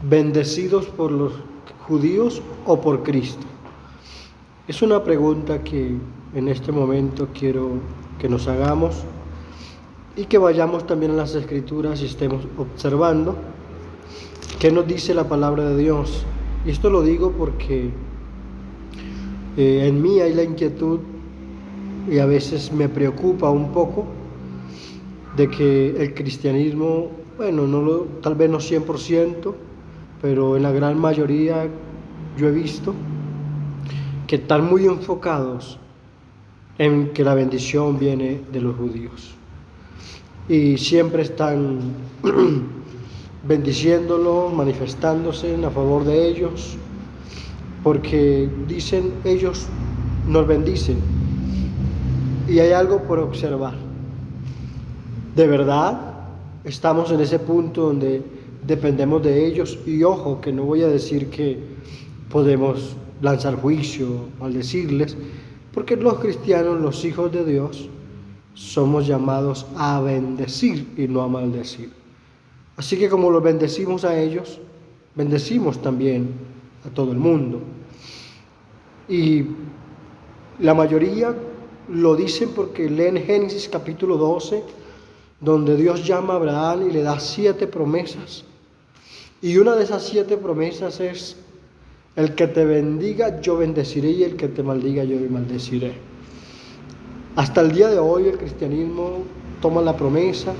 ¿Bendecidos por los judíos o por Cristo? Es una pregunta que en este momento quiero que nos hagamos y que vayamos también a las Escrituras y estemos observando qué nos dice la palabra de Dios. Y esto lo digo porque en mí hay la inquietud y a veces me preocupa un poco de que el cristianismo, tal vez no 100%, pero en la gran mayoría yo he visto que están muy enfocados en que la bendición viene de los judíos. Y siempre están bendiciéndolos, manifestándose a favor de ellos, porque dicen ellos nos bendicen. Y hay algo por observar. De verdad, estamos en ese punto donde dependemos de ellos. Y ojo, que no voy a decir que podemos lanzar juicio, maldecirles, porque los cristianos, los hijos de Dios, somos llamados a bendecir y no a maldecir. Así que como los bendecimos a ellos, bendecimos también a todo el mundo. Y la mayoría lo dicen porque leen Génesis capítulo 12, donde Dios llama a Abraham y le da 7 promesas. Y una de esas 7 promesas es: el que te bendiga, yo bendeciré, y el que te maldiga, yo maldeciré. Hasta el día de hoy el cristianismo toma la promesa.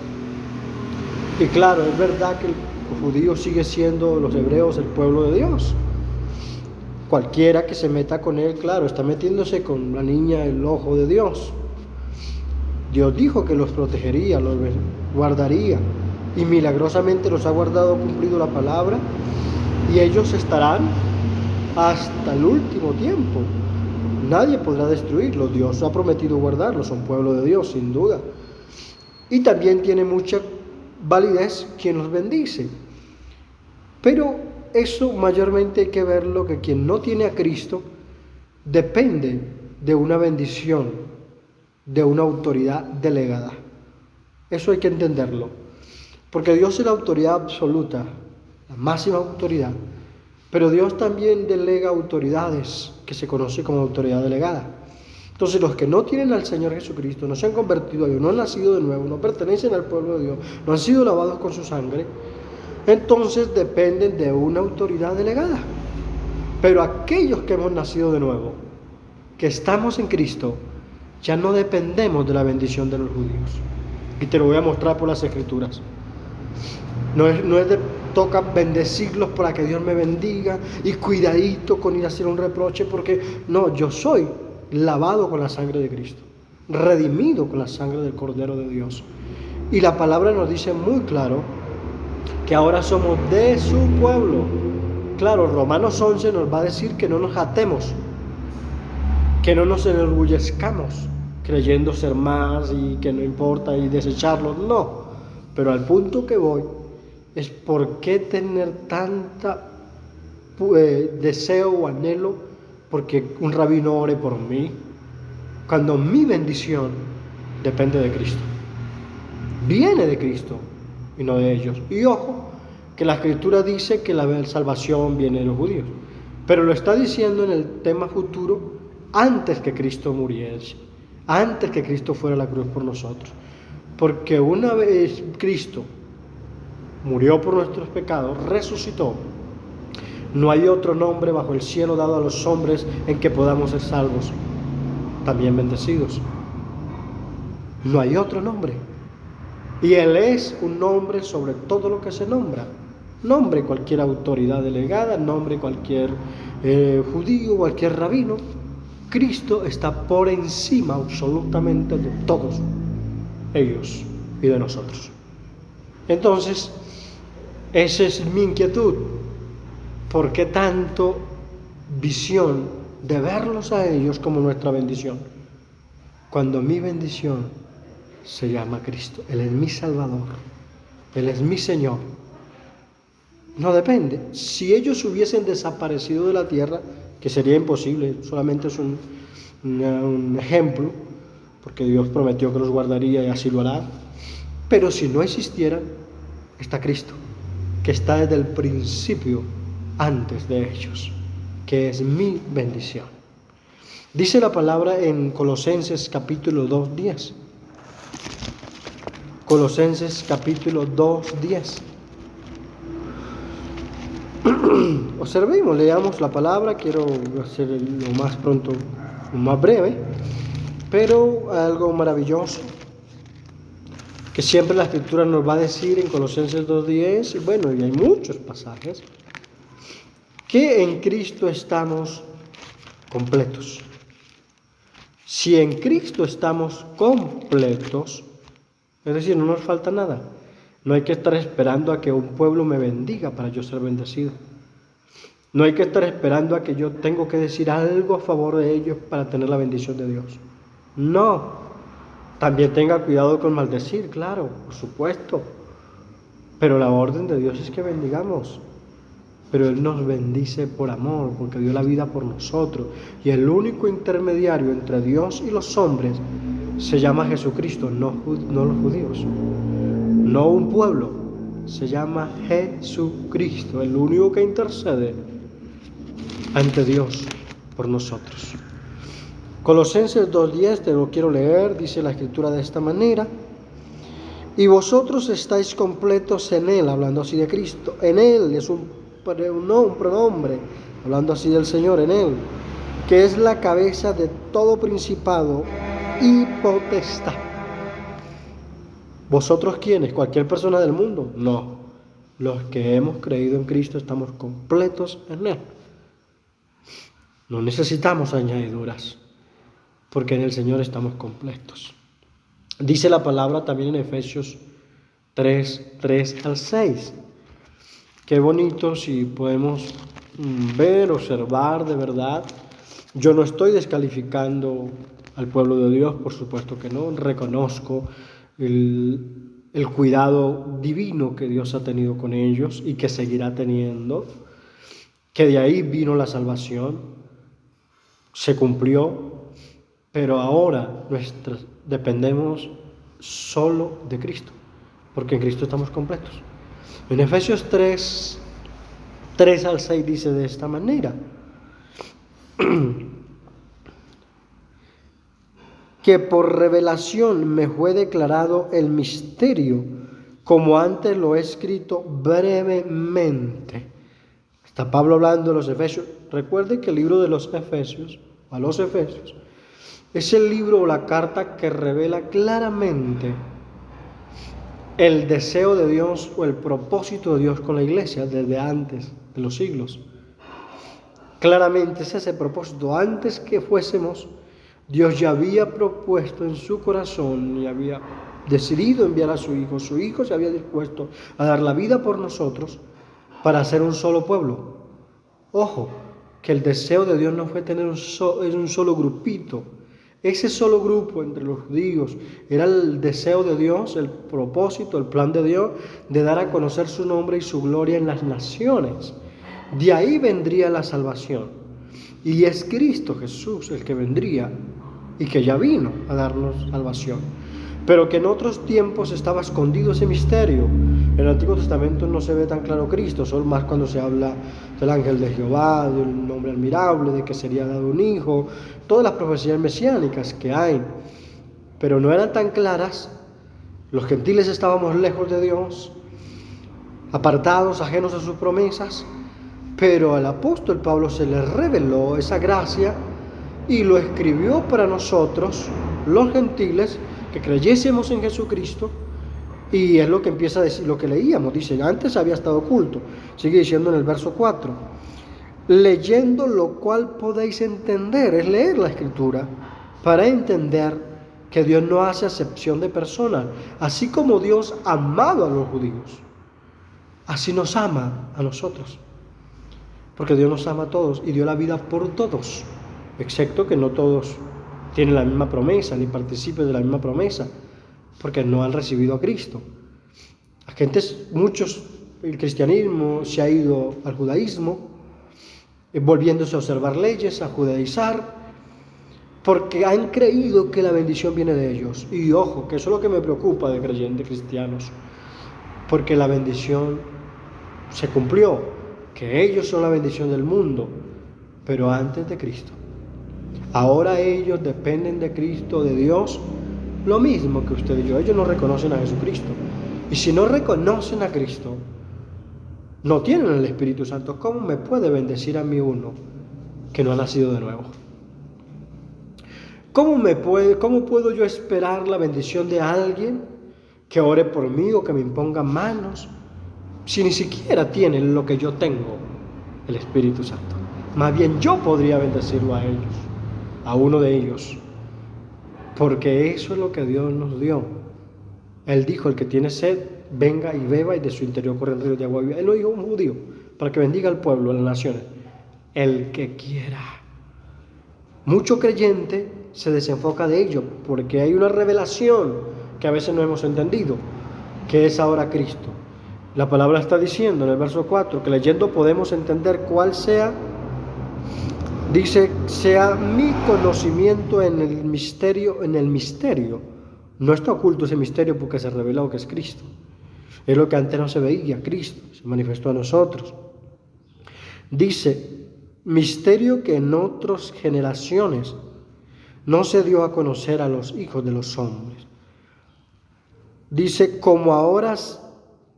Y claro, es verdad que el judío sigue siendo, los hebreos, el pueblo de Dios. Cualquiera que se meta con él, claro, está metiéndose con la niña, el ojo de Dios. Dios dijo que los protegería, los guardaría, y milagrosamente los ha guardado, cumplido la palabra, y ellos estarán hasta el último tiempo. Nadie podrá destruirlos. Dios ha prometido guardarlos, son pueblo de Dios, sin duda. Y también tiene mucha validez quien los bendice. Pero eso mayormente hay que verlo, que quien no tiene a Cristo depende de una bendición, de una autoridad delegada. Eso hay que entenderlo. Porque Dios es la autoridad absoluta, la máxima autoridad. Pero Dios también delega autoridades, que se conoce como autoridad delegada. Entonces los que no tienen al Señor Jesucristo, no se han convertido a Dios, no han nacido de nuevo, no pertenecen al pueblo de Dios, no han sido lavados con su sangre, entonces dependen de una autoridad delegada. Pero aquellos que hemos nacido de nuevo, que estamos en Cristo, ya no dependemos de la bendición de los judíos. Y te lo voy a mostrar por las Escrituras. No es de toca bendecirlos para que Dios me bendiga y cuidadito con ir a hacer un reproche, porque no, yo soy lavado con la sangre de Cristo, redimido con la sangre del Cordero de Dios. Y la palabra nos dice muy claro que ahora somos de su pueblo. Claro, Romanos 11 nos va a decir que no nos jactemos, que no nos enorgullezcamos creyendo ser más y que no importa y desecharlos, no. Pero al punto que voy es por qué tener tanta deseo o anhelo porque un rabino ore por mí, cuando mi bendición depende de Cristo, viene de Cristo y no de ellos. Y ojo, que la Escritura dice que la salvación viene de los judíos, pero lo está diciendo en el tema futuro, antes que Cristo muriese, antes que Cristo fuera a la cruz por nosotros. Porque una vez Cristo murió por nuestros pecados, resucitó, no hay otro nombre bajo el cielo dado a los hombres en que podamos ser salvos, también bendecidos. No hay otro nombre. Y Él es un nombre sobre todo lo que se nombra. Nombre cualquier autoridad delegada, nombre cualquier judío, cualquier rabino. Cristo está por encima absolutamente de todos ellos y de nosotros. Entonces, esa es mi inquietud. ¿Por qué tanto visión de verlos a ellos como nuestra bendición? Cuando mi bendición se llama Cristo. Él es mi Salvador. Él es mi Señor. No depende. Si ellos hubiesen desaparecido de la tierra, que sería imposible, solamente es un ejemplo, porque Dios prometió que los guardaría y así lo hará. Pero si no existieran, está Cristo. que está desde el principio antes de ellos, que es mi bendición. Dice la palabra en Colosenses capítulo 2:10. Colosenses capítulo 2:10. Observemos, leamos la palabra. Quiero hacer lo más pronto, lo más breve, pero algo maravilloso que siempre la Escritura nos va a decir en Colosenses 2:10, bueno, y hay muchos pasajes, que en Cristo estamos completos. Si en Cristo estamos completos, es decir, no nos falta nada. No hay que estar esperando a que un pueblo me bendiga para yo ser bendecido. No hay que estar esperando a que yo tengo que decir algo a favor de ellos para tener la bendición de Dios. No. También tenga cuidado con maldecir, claro, por supuesto. Pero la orden de Dios es que bendigamos. Pero Él nos bendice por amor, porque dio la vida por nosotros. Y el único intermediario entre Dios y los hombres se llama Jesucristo, no los judíos. No un pueblo, se llama Jesucristo, el único que intercede ante Dios por nosotros. Colosenses 2:10, te lo quiero leer, dice la Escritura de esta manera: y vosotros estáis completos en Él, hablando así de Cristo. En Él es un pronombre, hablando así del Señor, en Él, que es la cabeza de todo principado y potestad. ¿Vosotros quiénes? ¿Cualquier persona del mundo? No. Los que hemos creído en Cristo estamos completos en Él. No necesitamos añadiduras, porque en el Señor estamos completos. Dice la palabra también en Efesios 3:3-6. Qué bonito si podemos ver, observar de verdad. Yo no estoy descalificando al pueblo de Dios, por supuesto que no. Reconozco el cuidado divino que Dios ha tenido con ellos y que seguirá teniendo, que de ahí vino la salvación, se cumplió, pero ahora dependemos solo de Cristo, porque en Cristo estamos completos. En Efesios 3:3-6 dice de esta manera: que por revelación me fue declarado el misterio, como antes lo he escrito brevemente. Está Pablo hablando de los Efesios. Recuerde que el libro de los Efesios, a los Efesios, es el libro o la carta que revela claramente el deseo de Dios o el propósito de Dios con la iglesia desde antes de los siglos. Claramente es ese propósito. Antes que fuésemos, Dios ya había propuesto en su corazón y había decidido enviar a su Hijo. Su Hijo se había dispuesto a dar la vida por nosotros para hacer un solo pueblo. Ojo, que el deseo de Dios no fue tener un solo grupito. Ese solo grupo entre los judíos era el deseo de Dios, el propósito, el plan de Dios de dar a conocer su nombre y su gloria en las naciones. De ahí vendría la salvación. Y es Cristo Jesús el que vendría y que ya vino a darnos salvación. Pero que en otros tiempos estaba escondido ese misterio. En el Antiguo Testamento no se ve tan claro Cristo, solo más cuando se habla del ángel de Jehová, del nombre admirable, de que sería dado un hijo, todas las profecías mesiánicas que hay, pero no eran tan claras. Los gentiles estábamos lejos de Dios, apartados, ajenos a sus promesas, pero al apóstol Pablo se le reveló esa gracia y lo escribió para nosotros, los gentiles, que creyésemos en Jesucristo. Y es lo que empieza a decir, lo que leíamos, dice, antes había estado oculto, sigue diciendo en el verso 4, leyendo lo cual podéis entender, es leer la Escritura, para entender que Dios no hace acepción de personas, así como Dios ha amado a los judíos, así nos ama a nosotros, porque Dios nos ama a todos y dio la vida por todos, excepto que no todos tienen la misma promesa, ni participen de la misma promesa, porque no han recibido a Cristo. Muchos, el cristianismo se ha ido al judaísmo, volviéndose a observar leyes, a judaizar, porque han creído que la bendición viene de ellos. Y ojo, que eso es lo que me preocupa de creyentes cristianos, porque la bendición se cumplió, que ellos son la bendición del mundo, pero antes de Cristo. Ahora ellos dependen de Cristo, de Dios, lo mismo que usted y yo. Ellos no reconocen a Jesucristo. Y si no reconocen a Cristo, no tienen el Espíritu Santo. ¿Cómo me puede bendecir a mí uno que no ha nacido de nuevo? ¿Cómo puedo yo esperar la bendición de alguien que ore por mí o que me imponga manos si ni siquiera tienen lo que yo tengo, el Espíritu Santo? Más bien yo podría bendecirlo a ellos, a uno de ellos, porque eso es lo que Dios nos dio. Él dijo: el que tiene sed, venga y beba, y de su interior corren ríos de agua viva. Él lo dijo a un judío, para que bendiga al pueblo, a las naciones. El que quiera. Mucho creyente se desenfoca de ello, porque hay una revelación que a veces no hemos entendido, que es ahora Cristo. La palabra está diciendo en el verso 4, que leyendo podemos entender cuál sea, dice, sea mi conocimiento en el misterio. No está oculto ese misterio porque se reveló que es Cristo. Es lo que antes no se veía, Cristo se manifestó a nosotros. Dice, misterio que en otras generaciones no se dio a conocer a los hijos de los hombres. Dice, como ahora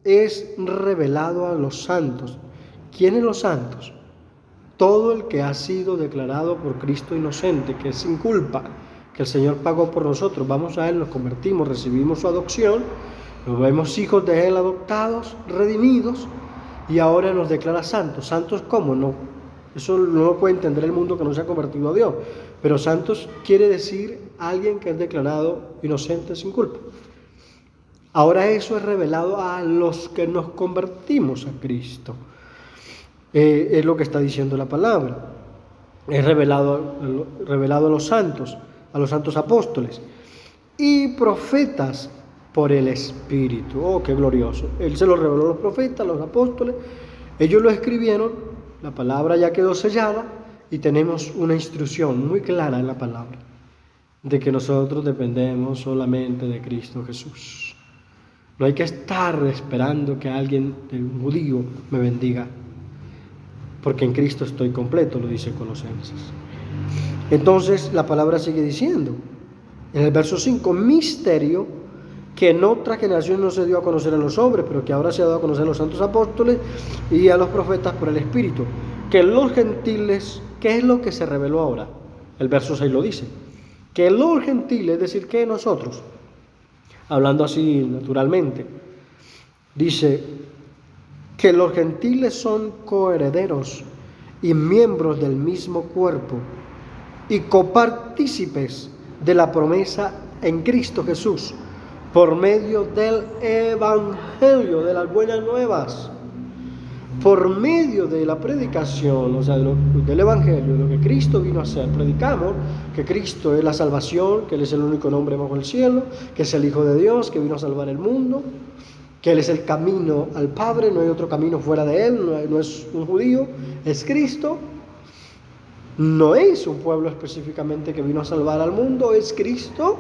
es revelado a los santos. ¿Quiénes los santos? Todo el que ha sido declarado por Cristo inocente, que es sin culpa, que el Señor pagó por nosotros. Vamos a Él, nos convertimos, recibimos su adopción, nos vemos hijos de Él adoptados, redimidos, y ahora nos declara santos. ¿Santos cómo? No, eso no lo puede entender el mundo que no se ha convertido a Dios. Pero santos quiere decir alguien que es declarado inocente, sin culpa. Ahora eso es revelado a los que nos convertimos a Cristo. Es lo que está diciendo la palabra. Es revelado a los santos apóstoles y profetas por el Espíritu. Oh, qué glorioso. Él se lo reveló a los profetas, a los apóstoles. Ellos lo escribieron, la palabra ya quedó sellada y tenemos una instrucción muy clara en la palabra de que nosotros dependemos solamente de Cristo Jesús. No hay que estar esperando que alguien, un judío, me bendiga, porque en Cristo estoy completo, lo dice Colosenses. Entonces la palabra sigue diciendo, en el verso 5, misterio que en otra generación no se dio a conocer a los hombres, pero que ahora se ha dado a conocer a los santos apóstoles y a los profetas por el Espíritu. Que los gentiles, ¿qué es lo que se reveló ahora? El verso 6 lo dice. Que los gentiles, es decir, que nosotros, hablando así naturalmente, dice que los gentiles son coherederos y miembros del mismo cuerpo y copartícipes de la promesa en Cristo Jesús por medio del Evangelio, de las buenas nuevas, por medio de la predicación, o sea, del Evangelio, de lo que Cristo vino a hacer. Predicamos que Cristo es la salvación, que Él es el único nombre bajo el cielo, que es el Hijo de Dios, que vino a salvar el mundo, que Él es el camino al Padre, no hay otro camino fuera de Él, no es un judío, es Cristo. No es un pueblo específicamente que vino a salvar al mundo, es Cristo.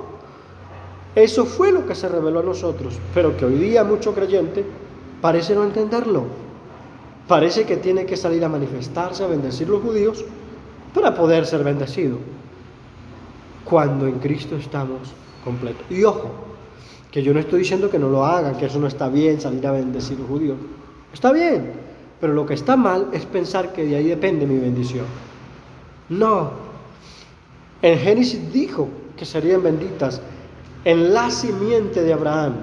Eso fue lo que se reveló a nosotros, pero que hoy día mucho creyente parece no entenderlo. Parece que tiene que salir a manifestarse, a bendecir los judíos para poder ser bendecido, cuando en Cristo estamos completos. Y ojo, que yo no estoy diciendo que no lo hagan, que eso no está bien, salir a bendecir los judíos. Está bien, pero lo que está mal es pensar que de ahí depende mi bendición. No. En Génesis dijo que serían benditas en la simiente de Abraham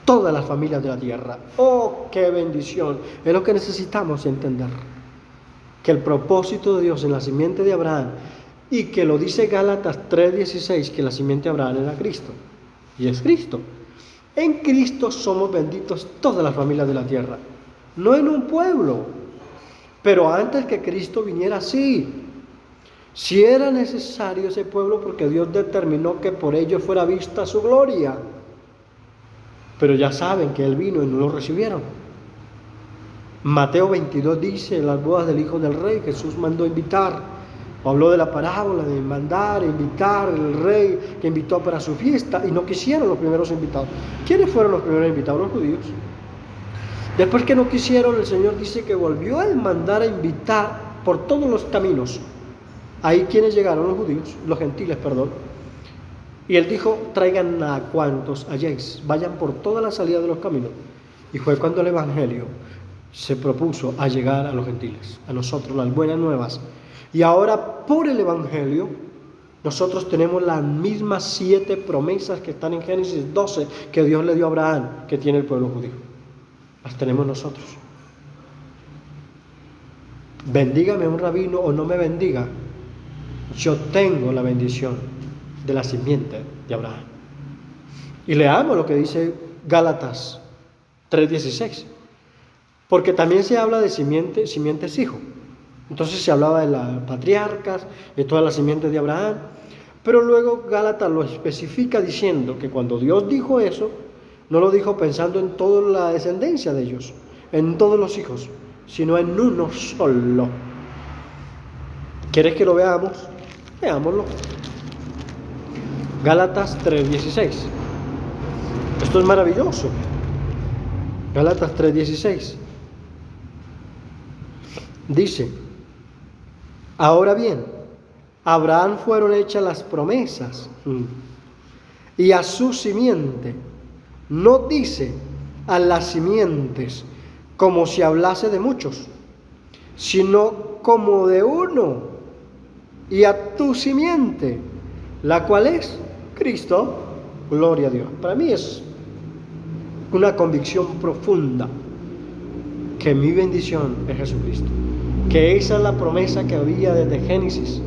todas las familias de la tierra. ¡Oh, qué bendición! Es lo que necesitamos entender. Que el propósito de Dios en la simiente de Abraham, y que lo dice Gálatas 3:16, que la simiente de Abraham era Cristo. Y es Cristo. En Cristo somos benditos todas las familias de la tierra. No en un pueblo. Pero antes que Cristo viniera, sí. Si era necesario ese pueblo, porque Dios determinó que por ello fuera vista su gloria. Pero ya saben que Él vino y no lo recibieron. Mateo 22 dice, en las bodas del Hijo del Rey, Jesús mandó invitar, o habló de la parábola de mandar, invitar, el rey que invitó para su fiesta, y no quisieron los primeros invitados. ¿Quiénes fueron los primeros invitados? Los judíos. Después que no quisieron, el Señor dice que volvió a mandar a invitar por todos los caminos. Ahí quienes llegaron, los judíos, los gentiles, perdón. Y Él dijo, traigan a cuantos halléis, vayan por toda la salida de los caminos. Y fue cuando el Evangelio se propuso a llegar a los gentiles, a nosotros, las buenas nuevas. Y ahora por el Evangelio nosotros tenemos las mismas 7 promesas que están en Génesis 12 que Dios le dio a Abraham, que tiene el pueblo judío. Las tenemos nosotros. Bendígame un rabino o no me bendiga, yo tengo la bendición de la simiente de Abraham. Y leamos lo que dice Gálatas 3:16, porque también se habla de simiente es hijo. Entonces se hablaba de las patriarcas, de todas las simientes de Abraham, pero luego Gálatas lo especifica diciendo que cuando Dios dijo eso, no lo dijo pensando en toda la descendencia de ellos, en todos los hijos, sino en uno solo. ¿Quieres que lo veamos? Veámoslo. Gálatas 3:16. Esto es maravilloso. Gálatas 3:16. Dice, ahora bien, a Abraham fueron hechas las promesas, y a su simiente. No dice a las simientes como si hablase de muchos, sino como de uno, y a tu simiente, la cual es Cristo. Gloria a Dios. Para mí es una convicción profunda que mi bendición es Jesucristo, que esa es la promesa que había desde Génesis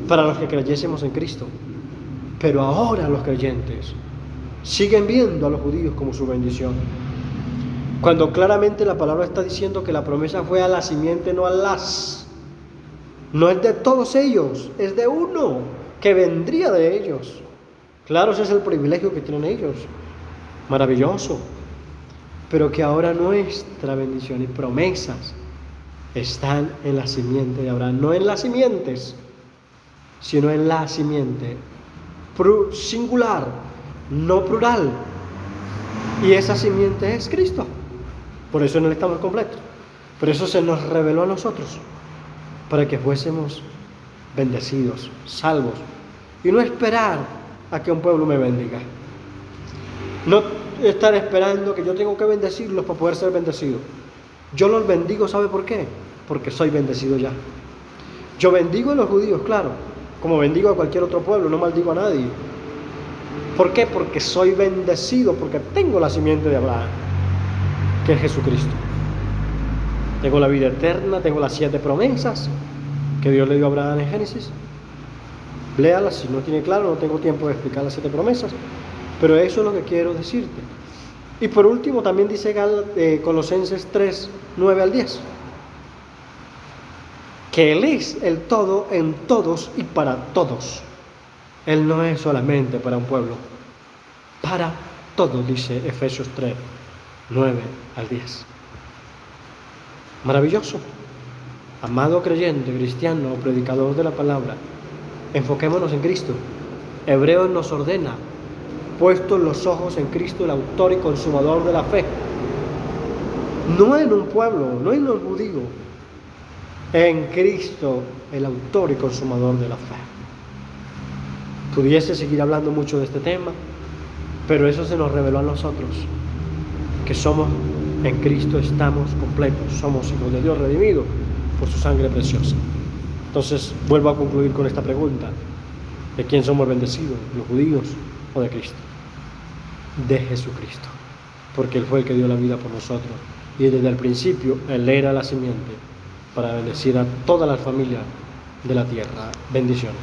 para los que creyésemos en Cristo. Pero ahora los creyentes siguen viendo a los judíos como su bendición, cuando claramente la palabra está diciendo que la promesa fue a la simiente, no a las. No es de todos ellos, es de uno que vendría de ellos. Claro, ese es el privilegio que tienen ellos, maravilloso, pero que ahora nuestra bendición y promesas están en la simiente de Abraham, no en las simientes, sino en la simiente, singular, no plural, y esa simiente es Cristo. Por eso en Él estamos completos, por eso se nos reveló a nosotros, para que fuésemos bendecidos, salvos, y no esperar a que un pueblo me bendiga, no estar esperando que yo tengo que bendecirlos para poder ser bendecido. Yo los bendigo, ¿sabe por qué? Porque soy bendecido ya. Yo bendigo a los judíos, claro, como bendigo a cualquier otro pueblo, no maldigo a nadie. ¿Por qué? Porque soy bendecido, porque tengo la simiente de Abraham, que es Jesucristo. Tengo la vida eterna, tengo las 7 promesas que Dios le dio a Abraham en Génesis. Léalas, si no tiene claro, no tengo tiempo de explicar las 7 promesas, pero eso es lo que quiero decirte. Y por último también dice Colosenses 3:9-10, que Él es el todo en todos y para todos. Él no es solamente para un pueblo, para todos, dice Efesios 3:9-10. Maravilloso. Amado creyente, cristiano o predicador de la palabra, enfoquémonos en Cristo. Hebreos nos ordena, puestos los ojos en Cristo, el autor y consumador de la fe. No en un pueblo, no en un judío, en Cristo, el autor y consumador de la fe. Pudiese seguir hablando mucho de este tema, pero eso se nos reveló a nosotros, que somos en Cristo, estamos completos, somos hijos de Dios redimidos por su sangre preciosa. Entonces vuelvo a concluir con esta pregunta: ¿de quién somos bendecidos? ¿Los judíos o de Cristo? De Jesucristo, porque Él fue el que dio la vida por nosotros, y desde el principio Él era la simiente para bendecir a todas las familias de la tierra. Bendiciones.